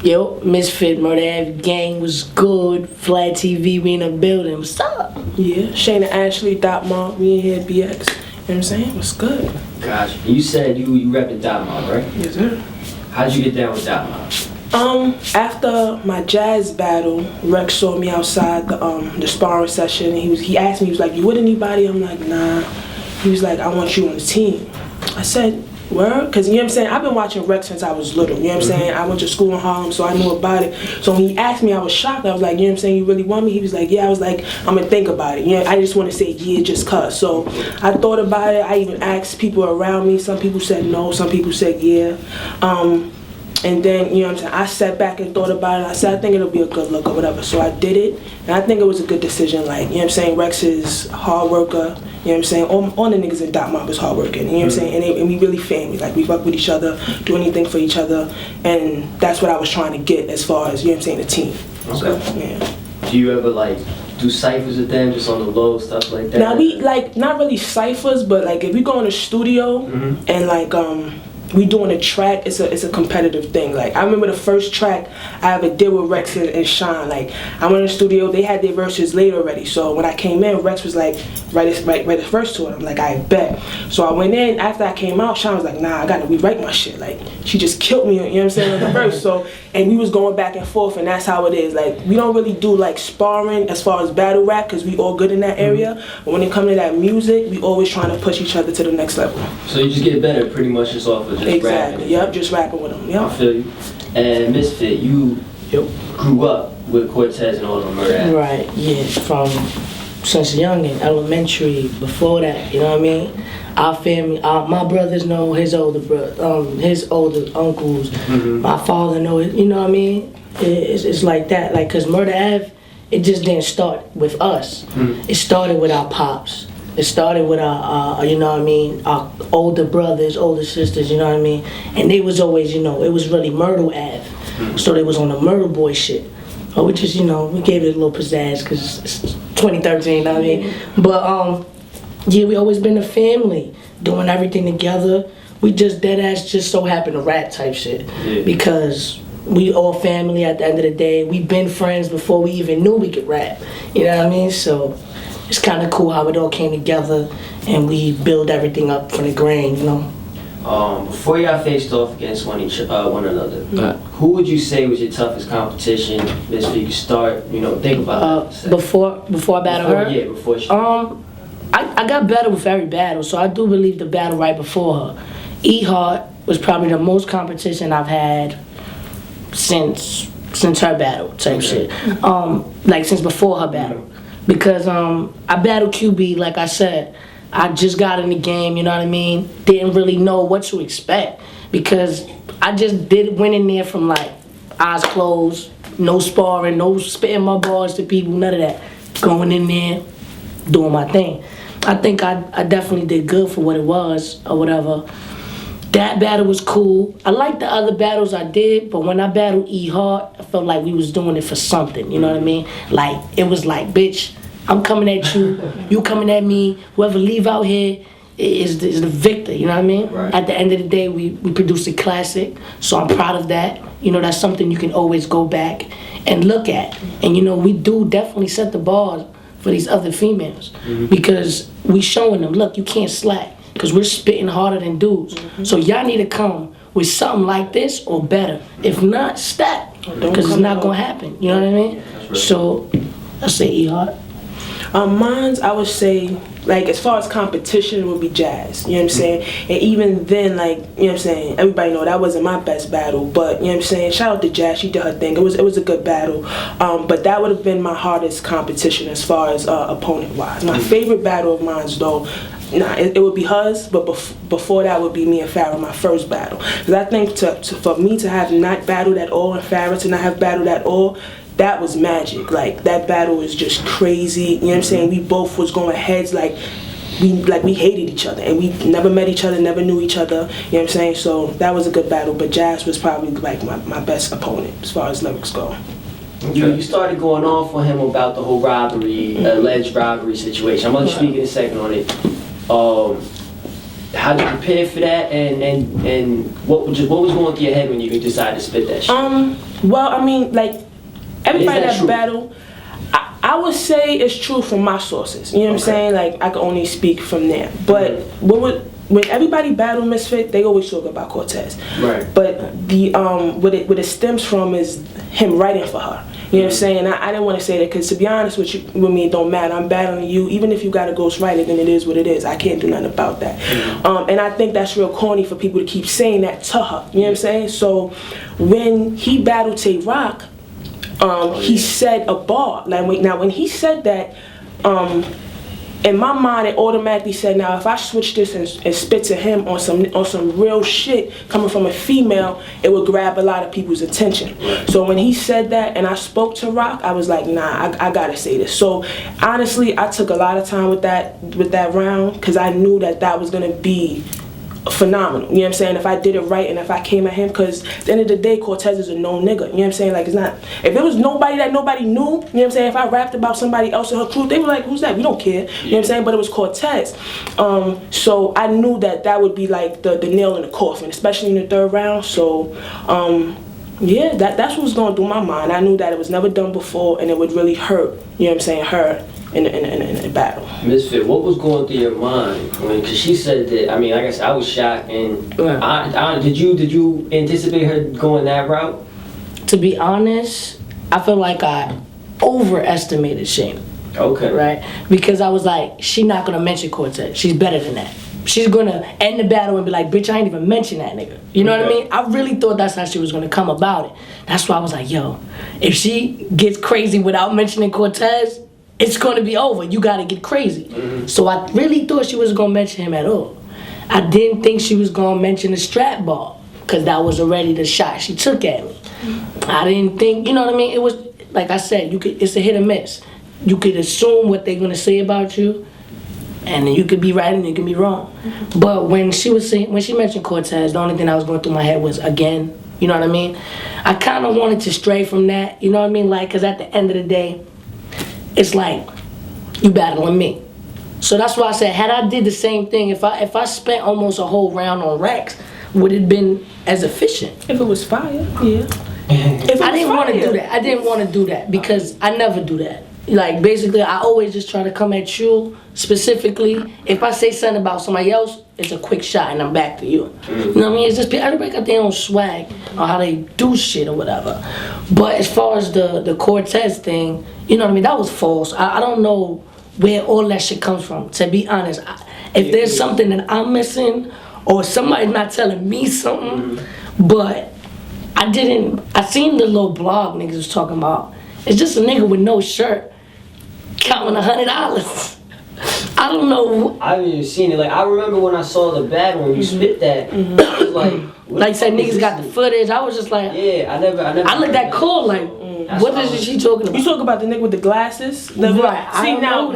Yo, Misfit, Murda Ave gang was good. Flat TV, we in the building. What's up? Yeah, Chayna, Ashley, Dot Mom, we in here at BX. You know what I'm saying? What's good? Gotcha. You said you repping Dot Mob, right? Yes, sir. How'd you get down with Dot Mob? After my jazz battle, Rex saw me outside the sparring session, and he asked me, he was like, "You with anybody?" I'm like, "Nah." He was like, "I want you on the team." I said, "Word?" Because, you know what I'm saying, I've been watching Rex since I was little, you know what I'm saying? I went to school in Harlem, so I knew about it. So when he asked me, I was shocked. I was like, "You know what I'm saying, you really want me?" He was like, "Yeah." I was like, "I'm going to think about it." You know, I just want to say yeah just cuz. So I thought about it. I even asked people around me. Some people said no, some people said yeah. And then, you know what I'm saying, I sat back and thought about it. I said, I think it'll be a good look or whatever. So I did it, and I think it was a good decision. Like, you know what I'm saying, Rex is a hard worker. You know what I'm saying, all the niggas in Dot Mob is hard working. You know what I'm saying, and we really family. Like, we fuck with each other, do anything for each other. And that's what I was trying to get as far as, you know what I'm saying, the team. Okay. So, yeah. Do you ever, like, do ciphers with them, just on the low, stuff like that? Now, we, like, not really ciphers, but, like, if we go in the studio and, like, we doing a track, it's a competitive thing. Like, I remember the first track I ever did with Rex and Sean. Like, I went in the studio, they had their verses laid already. So when I came in, Rex was like, write a verse to it. I'm like, I bet. So I went in, after I came out, Sean was like, nah, I gotta rewrite my shit. Like, she just killed me, you know what I'm saying, on the verse. So, and we was going back and forth, and that's how it is. Like, we don't really do like sparring as far as battle rap, because we all good in that area. But when it comes to that music, we always trying to push each other to the next level. So you just get better pretty much just off of just Exactly. rapping? Yep, just rapping with them. Yep. I feel you. And Misfit, you grew up with Cortez and all of them, right? Right, yeah, from since young in elementary, before that, you know what I mean? Our family, my brothers know his older his older uncles. My father know it, you know what I mean? It's like that, like, cause Murda Ave, it just didn't start with us. It started with our pops. It started with our, you know what I mean, our older brothers, older sisters, you know what I mean? And they was always, you know, it was really Murda Ave. So they was on the murder boy shit. We just, you know, we gave it a little pizzazz because it's 2013, you know what I mean? But, yeah, we always been a family, doing everything together. We just dead ass just so happen to rap type shit. Because we all family at the end of the day. We been friends before we even knew we could rap. You know what I mean? So it's kind of cool how it all came together and we build everything up from the grain, you know? Before y'all faced off against one another, who would you say was your toughest competition? Misfit, you could start, you know, think about that. Before I battled her? Yeah, before she... I got better with every battle, so I do believe the battle right before her. E-Heart was probably the most competition I've had since her battle type shit. Like since before her battle. Because I battled QB, like I said. I just got in the game, you know what I mean? Didn't really know what to expect. Because I just went in there from like eyes closed, no sparring, no spitting my bars to people, none of that. Going in there, doing my thing. I think I definitely did good for what it was or whatever. That battle was cool. I liked the other battles I did, but when I battled E-Heart, I felt like we was doing it for something, you know what I mean? Like, it was like, bitch, I'm coming at you, you coming at me, whoever leave out here is the victor, you know what I mean? Right. At the end of the day, we produced a classic, so I'm proud of that. You know, that's something you can always go back and look at. And you know, we do definitely set the bars for these other females because we showing them, look, you can't slack because we're spitting harder than dudes. So y'all need to come with something like this or better. If not, stop, because it's not gonna happen. You know what I mean? Right. So I say E-Heart. Mine's, I would say, like, as far as competition would be Jazz, you know what I'm saying? And even then, like, you know what I'm saying, everybody know that wasn't my best battle, but, you know what I'm saying, shout out to Jazz, she did her thing. It was a good battle, but that would have been my hardest competition as far as opponent-wise. My favorite battle of mine's, though, it would be hers, but before that would be me and Farrah, my first battle. Because I think for me to have not battled at all and Farrah to not have battled at all, that was magic. Like, that battle was just crazy. You know what I'm saying? We both was going heads like we hated each other and we never met each other, never knew each other. You know what I'm saying? So that was a good battle. But Jazz was probably like my best opponent as far as lyrics go. You started going off on him about the whole robbery, alleged robbery situation. I'm gonna speak in a second on it. how did you prepare for that, and what was going through your head when you decided to spit that shit? Well, I mean, like, everybody that true? battle, I would say it's true from my sources. You know what I'm saying? Like, I can only speak from there. But when everybody battle Misfit, they always talk about Cortez. Right. But the what it stems from is him writing for her. You know what I'm saying? I didn't want to say that because, to be honest with me, it don't matter. I'm battling you. Even if you got a ghostwriter, then it is what it is. I can't do nothing about that. And I think that's real corny for people to keep saying that to her. You know what I'm saying? So when he battled Tay Rock, he said a bar. Like, when he said that, in my mind, it automatically said, now if I switch this and spit to him on some real shit coming from a female, it would grab a lot of people's attention. So when he said that and I spoke to Rock, I was like, nah, I gotta say this. So honestly, I took a lot of time with that round because I knew that was gonna be phenomenal. You know what I'm saying? If I did it right and if I came at him, because at the end of the day, Cortez is a known nigga. You know what I'm saying? Like, it's not, if it was nobody that nobody knew, you know what I'm saying? If I rapped about somebody else in her crew, they were like, who's that? We don't care. You know what I'm saying? But it was Cortez. So I knew that would be like the nail in the coffin, especially in the third round. So yeah, that's what was going through my mind. I knew that it was never done before and it would really hurt, you know what I'm saying, her in the battle. Misfit, what was going through your mind when? Because she said that. I mean, like I said, I was shocked. And did you anticipate her going that route? To be honest, I feel like I overestimated Chayna. Okay. Right? Because I was like, she's not gonna mention Cortez. She's better than that. She's gonna end the battle and be like, bitch, I ain't even mention that nigga. You know what I mean? I really thought that's how she was gonna come about it. That's why I was like, yo, if she gets crazy without mentioning Cortez, it's gonna be over. You gotta get crazy. So I really thought she wasn't gonna mention him at all. I didn't think she was gonna mention the strap ball, because that was already the shot she took at me. I didn't think, you know what I mean? It was, like I said, it's a hit or miss. You could assume what they're gonna say about you, and then you could be right and you could be wrong. But when she mentioned Cortez, the only thing that was going through my head was, again, you know what I mean? I kind of wanted to stray from that, you know what I mean? Like, because at the end of the day, it's like, you battling me. So that's why I said, had I did the same thing, if I spent almost a whole round on Rex, would it have been as efficient? If it was fire, yeah. I didn't want to do that. I didn't want to do that because I never do that. Like, basically, I always just try to come at you specifically. If I say something about somebody else, it's a quick shot and I'm back to you. You know what I mean? It's just, everybody got their own swag on how they do shit or whatever. But as far as the Cortez thing, you know what I mean? That was false. I don't know where all that shit comes from, to be honest. If there's something that I'm missing or somebody's not telling me something, but I seen the little blog niggas was talking about. It's just a nigga with no shirt counting $100. I don't know. I haven't even seen it. Like, I remember when I saw the battle when you spit that. I was like said, niggas got the footage. I was just like, yeah, I never. I looked at Cole like, what is she talking about? You talk about the nigga with the glasses? Right. See, now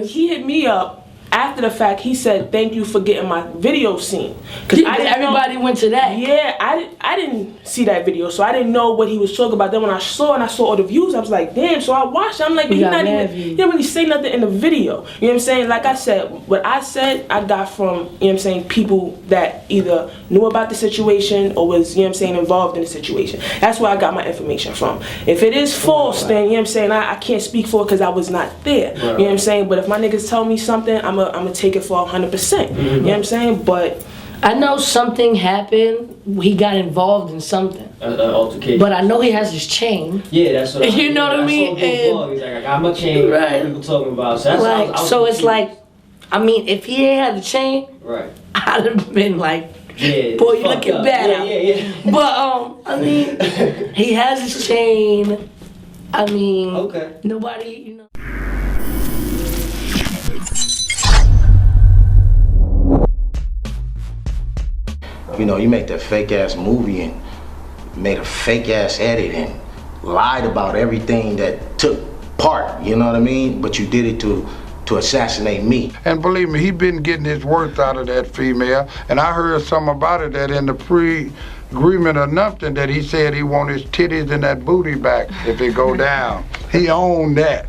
he hit me up. After the fact, he said, thank you for getting my video seen. Because everybody went to that. Yeah, I didn't see that video, so I didn't know what he was talking about. Then when I saw all the views, I was like, damn. So I watched it. I'm like, he didn't really say nothing in the video. You know what I'm saying? Like I said, what I said, I got from, you know what I'm saying, people that either knew about the situation or was, you know what I'm saying, involved in the situation. That's where I got my information from. If it is false, then, you know what I'm saying, I can't speak for it because I was not there. You know what I'm saying? But if my niggas tell me something, I'm gonna take it for 100%. You know what I'm saying? But I know something happened. He got involved in something. Altercation. But I know he has his chain. Yeah, that's what you know what I mean? He's like, I got my chain. Right. People talking about. So that's like, so it's like, I mean, if he ain't had the chain, right, I'd have been like, yeah, boy, you looking bad. Yeah. But I mean, he has his chain. I mean, okay. Nobody, you know. You know, you make that fake ass movie and made a fake ass edit and lied about everything that took part, you know what I mean? But you did it to assassinate me. And believe me, he been getting his worth out of that female, and I heard something about it that in the pre-agreement or nothing that he said he want his titties and that booty back if it go down. He owned that.